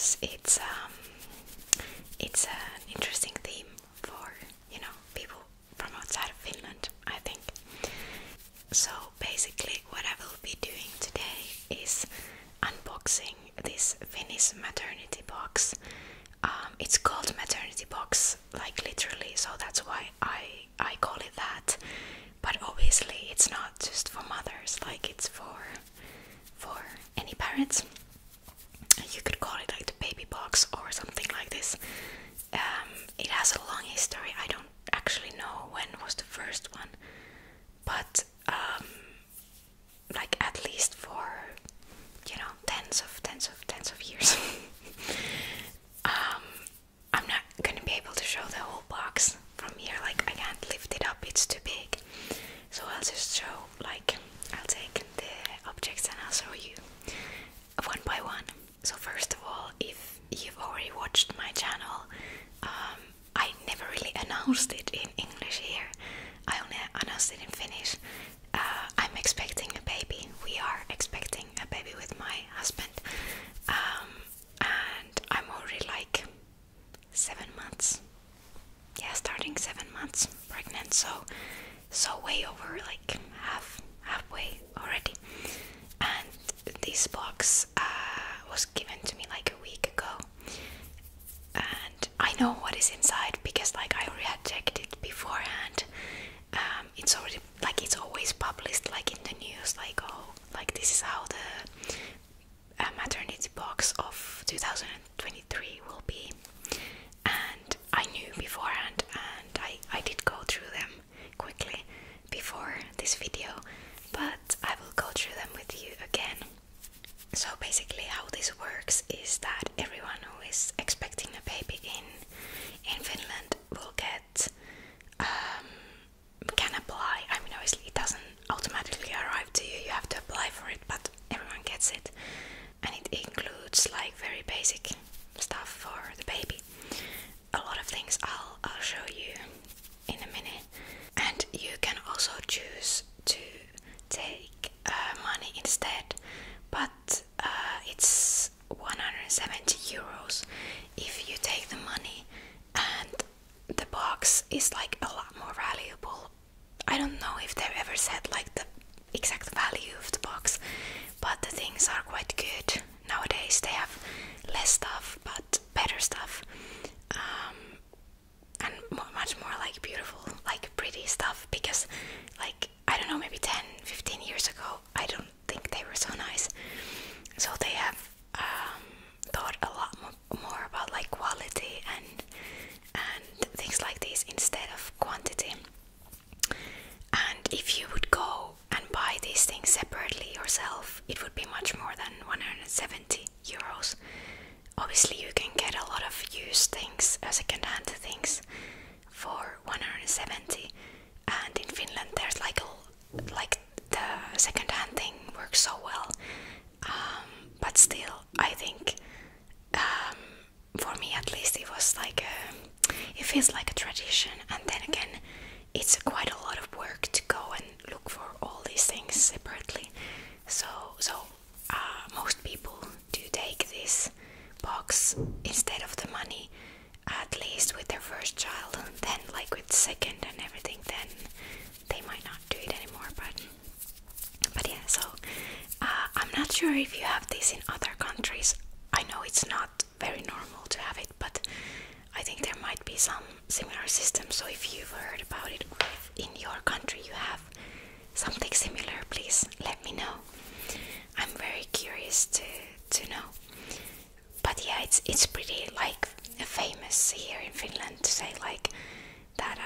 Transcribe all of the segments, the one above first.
because it's an interesting theme for, you know, people from outside of Finland, I think. So basically what I will be doing today is unboxing this Finnish Maternity Box. It's called Maternity Box, like literally, so that's why I call it that. But obviously it's not just for mothers, like it's for any parents. You could call it like the baby box or something like this. It has a long history. I don't actually know when was the first one, but like at least for, you know, tens of years. I'm not gonna be able to show the whole box from here, like I can't lift it up, it's too big. So I'll just show, like, I'll take the objects and I'll show you one by one. So first of all, if you've already watched my channel, I never really announced it in English here. I only announced it in Finnish. I'm expecting a baby. We are expecting a baby with my husband. And I'm already like 7 months. Yeah, starting 7 months pregnant, so way over, like halfway already. And this box was given to me like a week ago, and I know what is inside because like I already had checked it beforehand. It's already, like, it's always published like in the news, like, oh, like this is how the maternity box of 2023 will be. And I knew beforehand, and I did go through them quickly before this video, but I will go through them with you again. So basically how this works is that everyone who is expecting a baby in Finland will get can apply. I mean, obviously it doesn't automatically arrive to you, you have to apply for it, but everyone gets it. And it includes like very basic stuff for the baby. A lot of things I'll show you in a minute. And you can also choose to take money instead, but it's 170 euros if you take the money, and the box is like a lot more valuable. I don't know if they've ever said like the exact value of the box, but the things are quite good nowadays. They have less stuff but better stuff, and much more like beautiful, like pretty stuff, because like, I don't know, maybe 10-15 years ago I don't think they were so nice. So they have thought a lot more about like quality and things like this instead of quantity. And if you would go and buy these things separately yourself, it would be much more than 170 euros. Obviously you can get a lot of used things, second-hand things, for 170, and in Finland there's like the second-hand thing works so well. But still, I think for me at least it was like it feels like a tradition, and then again it's quite a lot of work to go and look for all these things separately. So most people do take this box instead of the money, at least with their first child. Then like with second and everything, then they might not do it anymore. But yeah, so I'm not sure if you have this in other countries. I know it's not very normal to have it, but I think there might be some similar systems. So if you've heard about it, or if in your country you have something similar, please let me know. I'm very curious to know. But yeah, it's pretty like famous here in Finland to say like that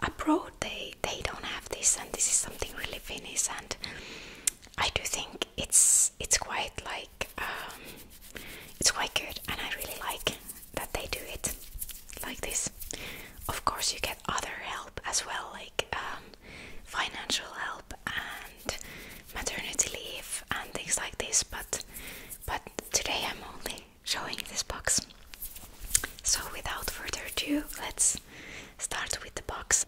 abroad they don't have this, and this is something really Finnish. And I do think it's quite like it's quite good, and I really like that they do it like this. Of course you get other help as well, like financial help and maternity leave and things like this, but today I'm only showing this box. So without further ado, let's start with the box.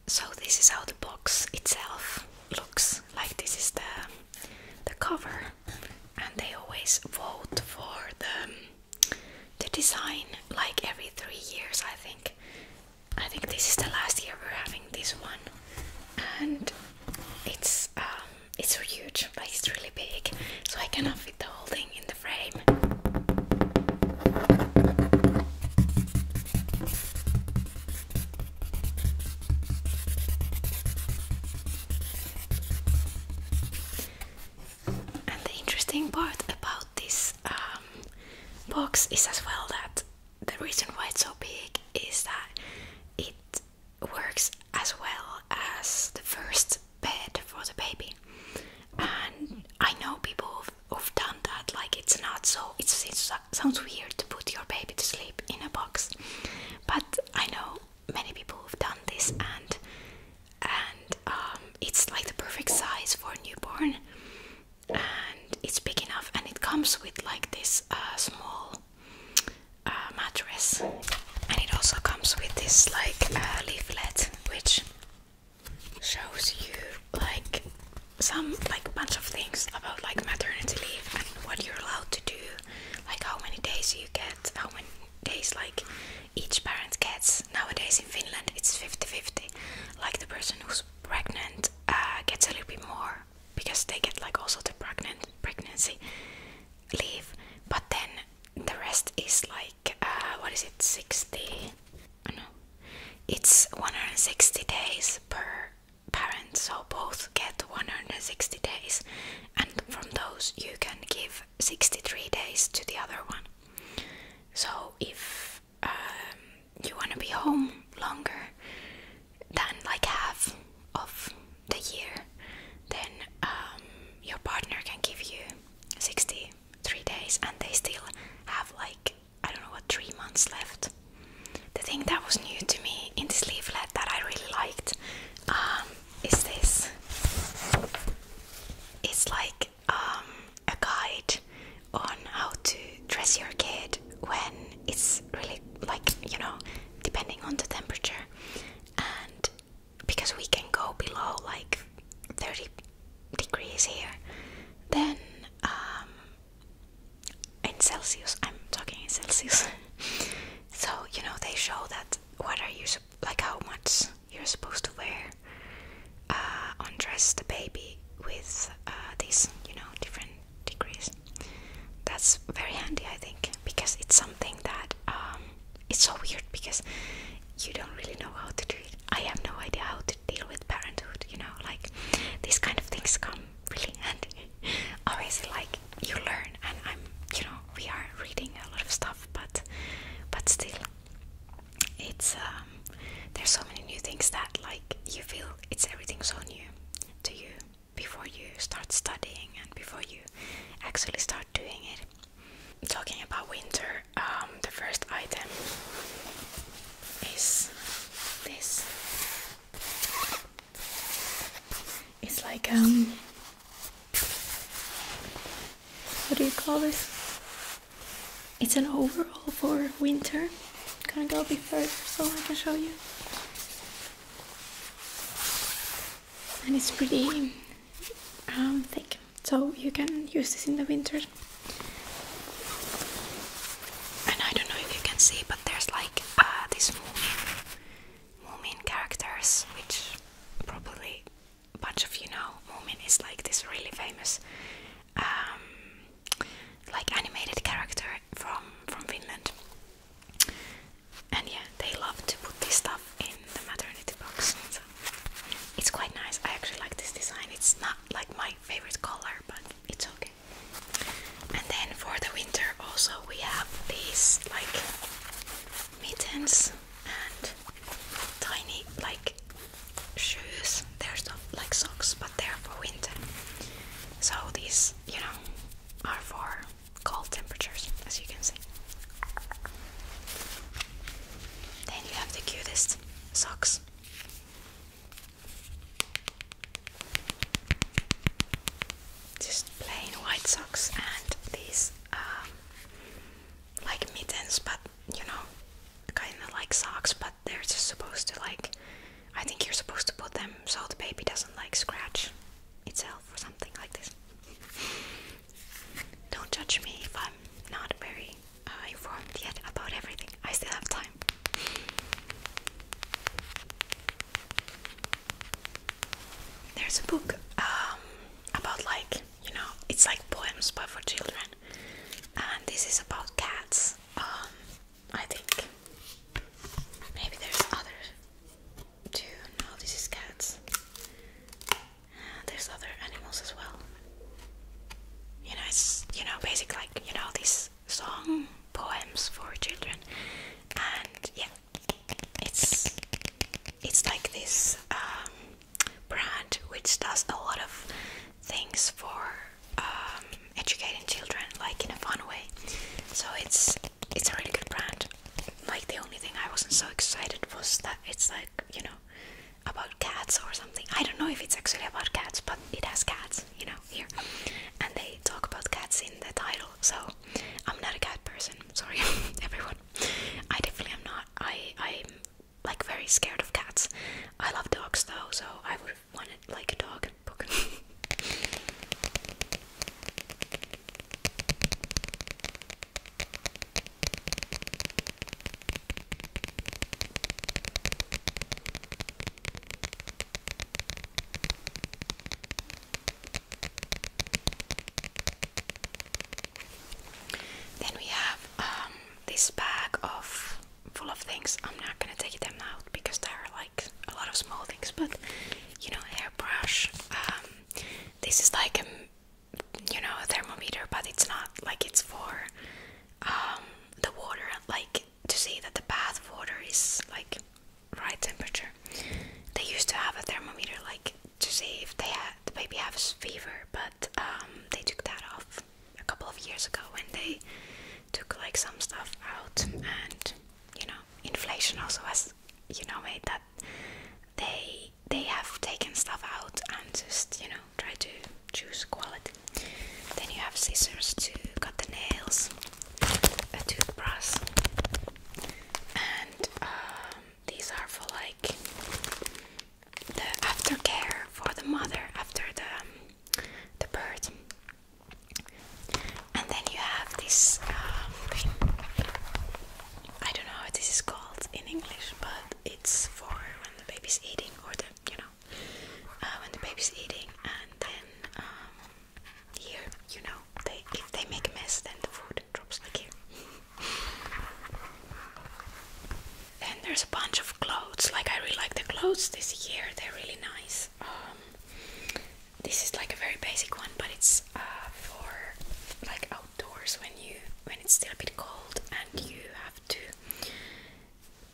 So this is how the box itself looks like. This is the cover, and they always vote for design like every 3 years, I think. I think this is the last year we're having this one, and it's huge, like it's really big, so I cannot fit the whole thing in the frame. And the interesting part about this box is as well that the reason why it's so big is that it works as well as the first bed for the baby. And I know people who've done that, like it's not so, it sounds weird to put your baby to sleep in a box, but I know many people who've done this, and it's like the perfect size for a newborn, and it's big enough, and it comes with like this small mattress, and it also comes with this like leaflet which shows you like some like bunch of things about like maternity leave and what you're allowed to do, like how many days you get, how many days like each parent gets. Nowadays in Finland it's 50-50, like the person who's pregnant gets a little bit more because they get like also the pregnancy leave, but then the rest is like what is it, 60, oh no, it's 160 days per parent, so both get 160 days, and from those you can give 63 days to the other one. So if you want to be home longer than like half of the year, then your partner can give you 63 days, and they still have like, I don't know what, 3 months left. The thing that was new to me in this leaflet that I really liked is this. It's like a guide on how to dress your kid when it's really like, you know, depending on the temperature, and because we can go below like 30 degrees here, then in Celsius, I'm talking in Celsius. So, you know, they show that what are you, like how much you're supposed to wear, undress the baby with these, you know, different degrees. That's very handy, I think, because it's something that it's so weird because you don't really know how to do it. I have no idea how to deal with parenthood, you know, like these kind of things come really handy. Obviously, like you learn, and you know, we are reading a lot of stuff, but still, it's there's so many new things that like you feel it's everything so new to you before you start studying and before you actually start doing it. Talking about winter, the first item is this. It's like what do you call this? It's an overall for winter. I'm gonna go a bit further so I can show you. And it's pretty thick, so you can use this in the winter. And I don't know if you can see, but there's like these Moomin characters, which probably a bunch of you know. Moomin is like this really famous like animated character from Finland. And yeah, they love to put this stuff in the maternity box. So it's quite nice. I actually like this design. It's not like my favorite color, but it's okay. And then for the winter also we have these like mittens and tiny like shoes. They're not like socks, but they're for winter. So these, you know, are for cold temperatures, as you can see. Then you have the cutest socks. Just plain white socks and these like mittens, but you know, kind of like box that it's like, you know, about cats or something. I don't know if it's actually about cats, but it has cats, you know, here. And they talk about cats in the title, so I'm not a cat person, sorry everyone. I definitely am not. I'm like very scared of cats. I love dogs though, so I would have wanted like a dog book. Then we have this bag of full of things. I'm not gonna take them out because there are like a lot of small things, but you know, hairbrush. This is like a, you know, a thermometer, but it's not like it's for the water, like to see that the bath water is like right temperature. They used to have a thermometer like to see if they had the baby has fever, but they took that off a couple of years ago when they took like some stuff out, and you know, inflation also has, you know, made that they have taken stuff out and just, you know, try to choose quality. Then you have scissors to cut the nails, a toothbrush, and these are for like the aftercare for the mother after the birth. And then you have this thing. I don't know what this is called in English, but it's for when the baby's eating, or the, you know, when the baby's eating, and then here, you know, if they make a mess, then the food drops like here. Then there's a bunch of clothes. Like I really like the clothes this year. They're really nice. This is like a very basic one, but it's for like outdoors when it's still a bit cold and you have to,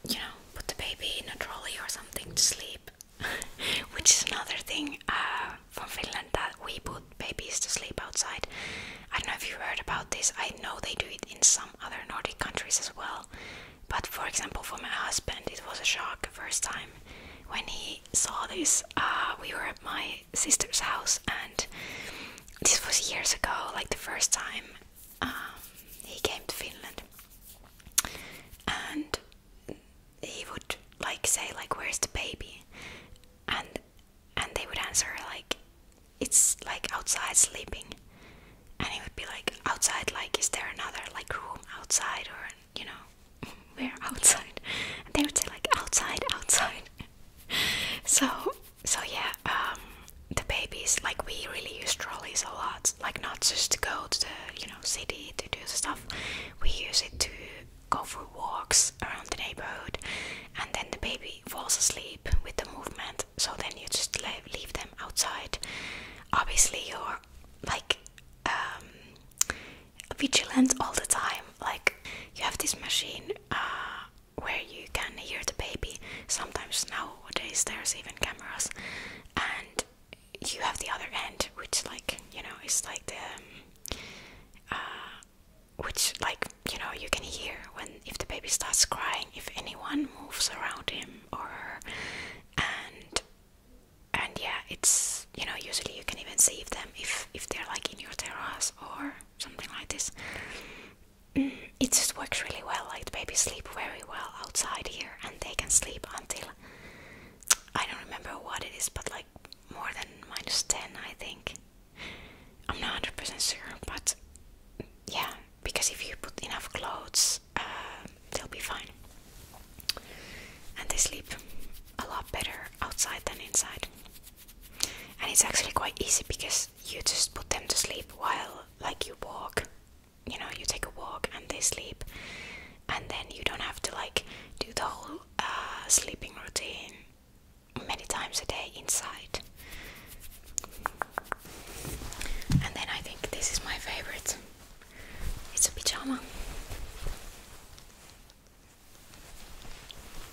you know, put the baby in a trolley or something to sleep. Which is another thing from Finland, that we put babies to sleep outside. I don't know if you heard about this. I know they do it in some other Nordic countries as well. But for example, for my husband, it was a shock the first time when he saw this. We were at my sister's house, and this was years ago, like the first time he came to Finland. And he would like say like, where's the baby? And they would answer like, it's like outside sleeping. And he would be like, outside, like is there another like room outside, or you know, we're outside? And they would say like, outside. So yeah, the babies, like we really use trolleys a lot, like not just to go to the, you know, city to do the stuff. We use it to go for walks around the neighborhood, and then the baby falls asleep with the movement, so then you just leave them outside. Obviously you're like vigilant all the time. Like you have this machine where you can hear the baby. Sometimes nowadays there's even cameras, and you have the other end, which like, you know, is like the which like, you know, you can hear when if the baby starts crying, if anyone moves around him or her. And yeah, it's, you know, usually you can even see them if they're like in your terrace or something like this. It just works really well. Like the babies sleep very well outside here, and they can sleep until, I don't remember what it is, but like more than -10, I think. I'm not 100% sure, but yeah, because if you put enough clothes, they'll be fine. And they sleep a lot better outside than inside. And it's actually quite easy because you just put them to sleep while like you walk. You know, you take a walk and they sleep, and then you don't have to like do the whole sleeping routine many times a day inside. And then I think this is my favorite. It's a pyjama,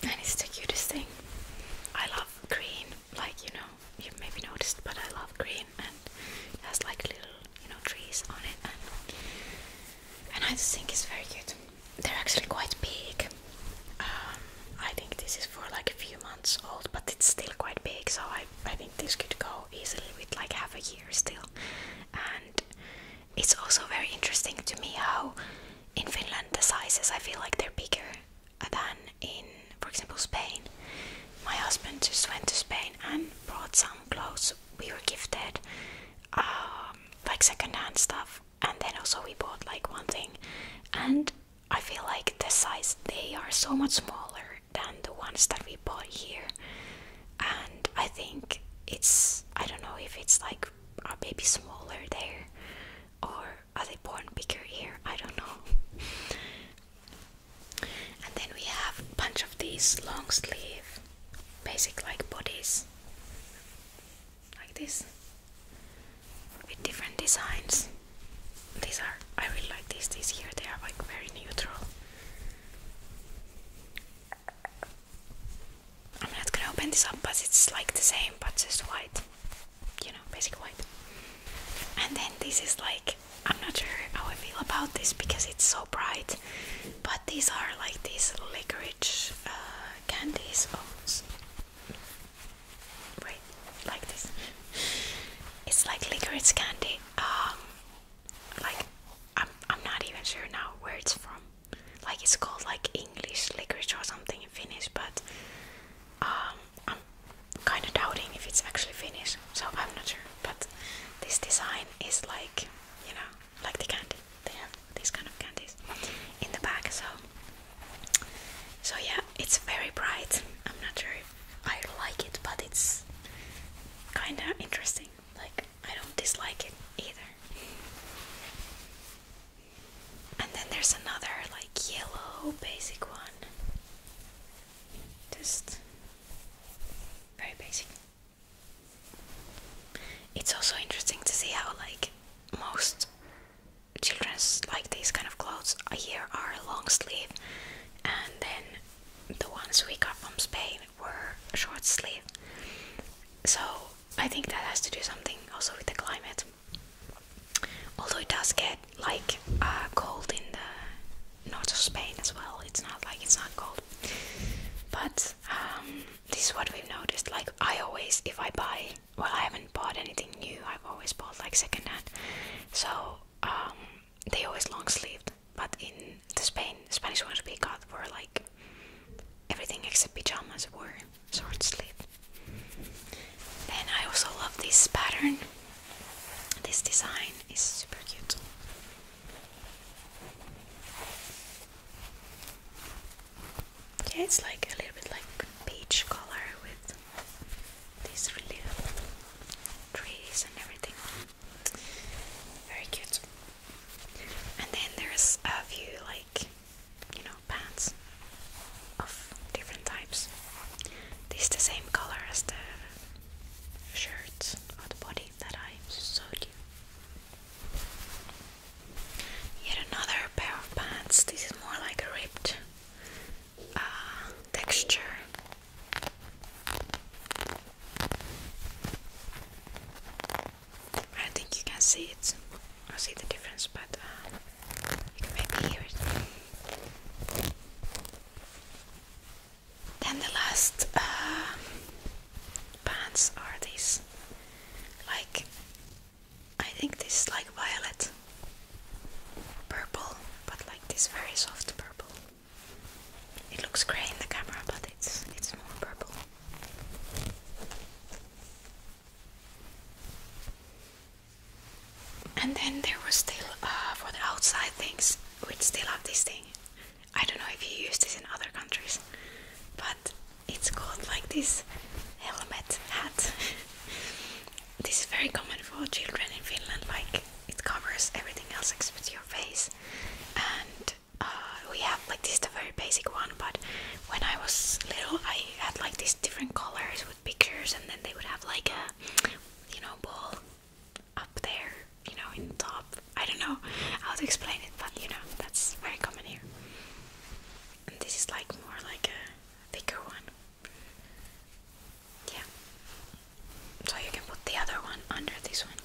and it's the cutest thing. I love green, like, you know, you maybe noticed, but I love green, and it has like little, you know, trees on it, and I just think it's very cute. They're actually quite big. I think this this is for like a few months old, but it's still quite big, so I think this could go easily with like half a year still. And it's also very interesting to me how in Finland the sizes, I feel like they're bigger than in, for example, Spain. My husband just went to Spain and brought some clothes we were gifted, like secondhand stuff, and then also we bought like one thing, and I feel like the size, they are so much smaller than the ones that we bought here. And I think it's, I don't know if it's like, are babies smaller there or are they born bigger here? I don't know. And then we have a bunch of these long sleeve basic like bodies like this with different designs. These are, I really like these here, they are like very neutral. I'm not gonna open this up, but it's like the same but just white, you know, basic white. And then this is like, I'm not sure how I feel about this because it's so bright, but these are like these licorice candies. Oh, wait, like this. It's like licorice candy. Like I'm not even sure now where it's from. Like it's called like English licorice or something in Finnish, but I'm kind of doubting if it's actually Finnish, so I'm not sure. But this design is like, you know, like the candy. They have these kind of candies in the back, so yeah, it's very bright. I'm not sure if I like it, but it's kind of interesting. Like, I don't dislike it either. And then there's another like yellow basic one. Just very basic. It's also interesting to see how like most children's like these kind of clothes here are long sleeve, and then the ones we got from Spain were short sleeve. So I think that has to do something also with the climate. Although it does get like cold in the north of Spain as well. It's not like it's not cold. But this is what we've noticed. Like I always, if I buy, well, I haven't bought anything new. I've always bought like secondhand. So they always long sleeved. But in the Spanish ones we got were like everything except pajamas were short sleeve. Then I also love this pattern. This design is super cute. Yeah, it's like a little bit like peach color with these really trees and everything. Very cute. And then there's a few like, you know, pants of different types. This is the same color as the shirt or the body that I showed you. Yet another pair of pants. This is more like a ripped texture. I don't think you can see it or see the difference, but you can maybe hear it. Then the last pants are these, like, I think this is like violet purple, but like this very soft purple. It looks grey in the camera, but it's more purple. And then there was still for the outside things, we still have this thing. I don't know if you use this in other countries, but it's called like this helmet hat. This is very common for children in Finland. Like it covers everything else except your face. And we have like this, the very basic one, but when I was little I had like these different colors with pictures, and then they would have like a, you know, ball up there, you know, in the top. I don't know how to explain it, but you know, that's very common here. And this is like more like a thicker one. Yeah. So you can put the other one under this one.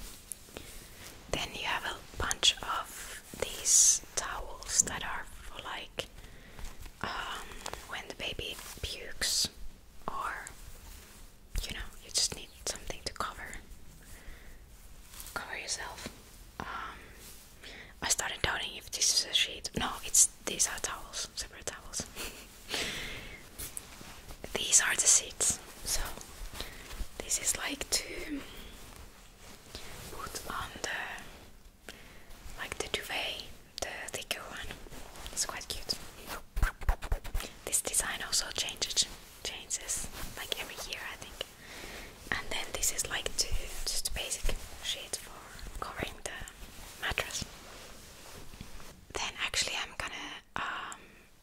these are towels, separate towels. These are the seats. So this is like to put on the duvet, the thicker one. It's quite cute. This design also changes like every year, I think. And then this is like just a basic sheet for covering the mattress. Then actually I'm gonna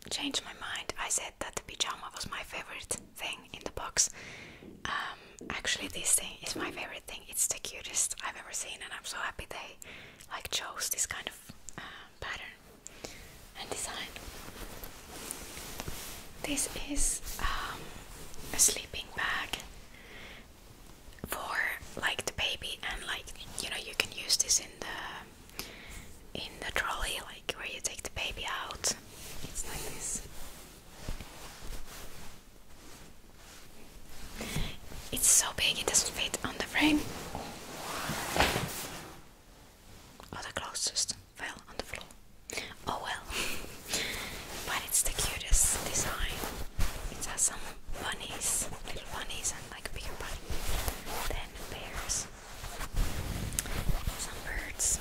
change my mind. I said that the pyjama was my favorite thing in the box. Actually this thing is my favorite thing. It's the cutest I've ever seen, and I'm so happy they like chose this kind of pattern and design. This is a sleeping bag for like the baby, and like, you know, you can use this in the trolley, like where you take the baby out. It's like this. It's so big it doesn't fit on the frame. Oh, the clothes just fell on the floor. Oh well. But it's the cutest design. It has some bunnies, little bunnies, and like a bigger bunny. Then bears. Some birds.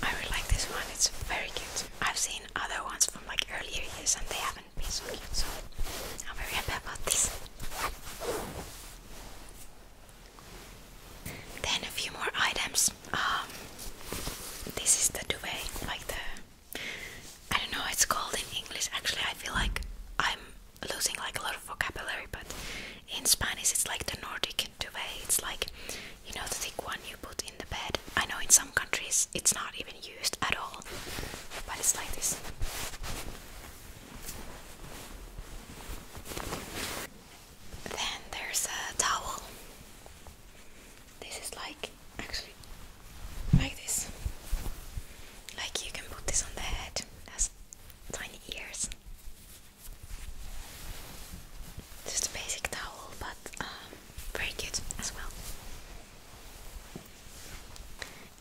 I really like this one, it's very cute. I've seen other ones from like earlier years and they haven't been so cute, so I'm very happy about this. Then a few more items. This is the duvet, like I don't know what it's called in English. Actually, I feel like I'm losing like a lot of vocabulary, but in Spanish it's like the Nordic duvet. It's like, you know, the thick one you put in the bed. I know in some countries it's not even used at all, but it's like this. Then there's a towel. This is like, actually, like this. Like you can put this on the head. It has tiny ears. Just a basic towel, but very cute as well.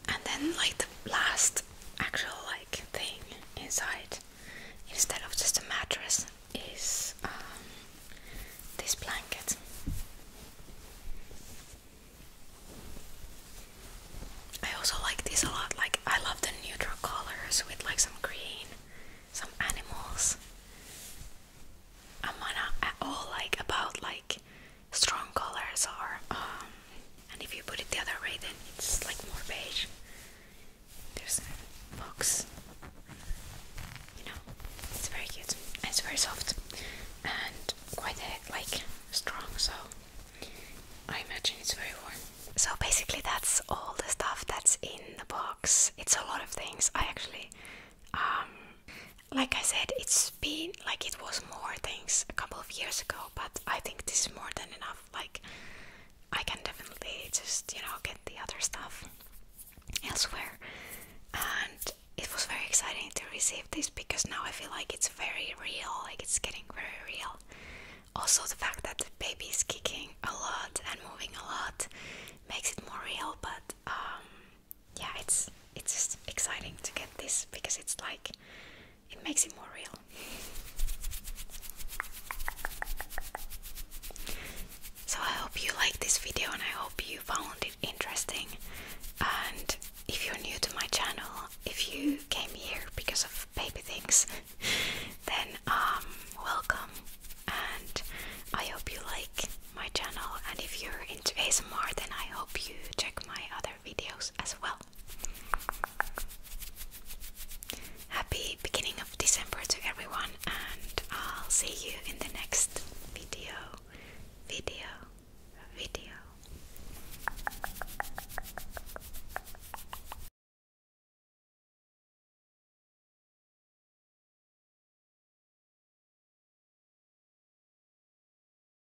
And then like the last actual like thing inside, instead of just a mattress, is this blanket. I also like this a lot. Like, I love the neutral colors with like some green, some animals. I'm not at all like about like strong colors, or and if you put it the other way then it's like more beige. There's a box, you know, it's very cute and it's very soft and quite like strong, so I imagine it's very warm. So basically that's all the stuff that's in the box. It's a lot of things. I actually like I said, it's been like, it was more things a couple of years ago, but I think this is more than enough. Like, I can definitely just, you know, get the other stuff elsewhere. And it was very exciting to receive this because now I feel like it's very real, like it's getting very real. Also the fact that the baby is kicking a lot and moving a lot makes it more real, but yeah, it's just exciting to get this because it's like, it makes it more real. So I hope you liked this video and I hope you found it interesting. And if you're new to my channel, if you came here because of baby things, then welcome. And I hope you like my channel, and if you're into ASMR, then I hope you check my other videos as well. Happy beginning of December to everyone, and I'll see you in the next video.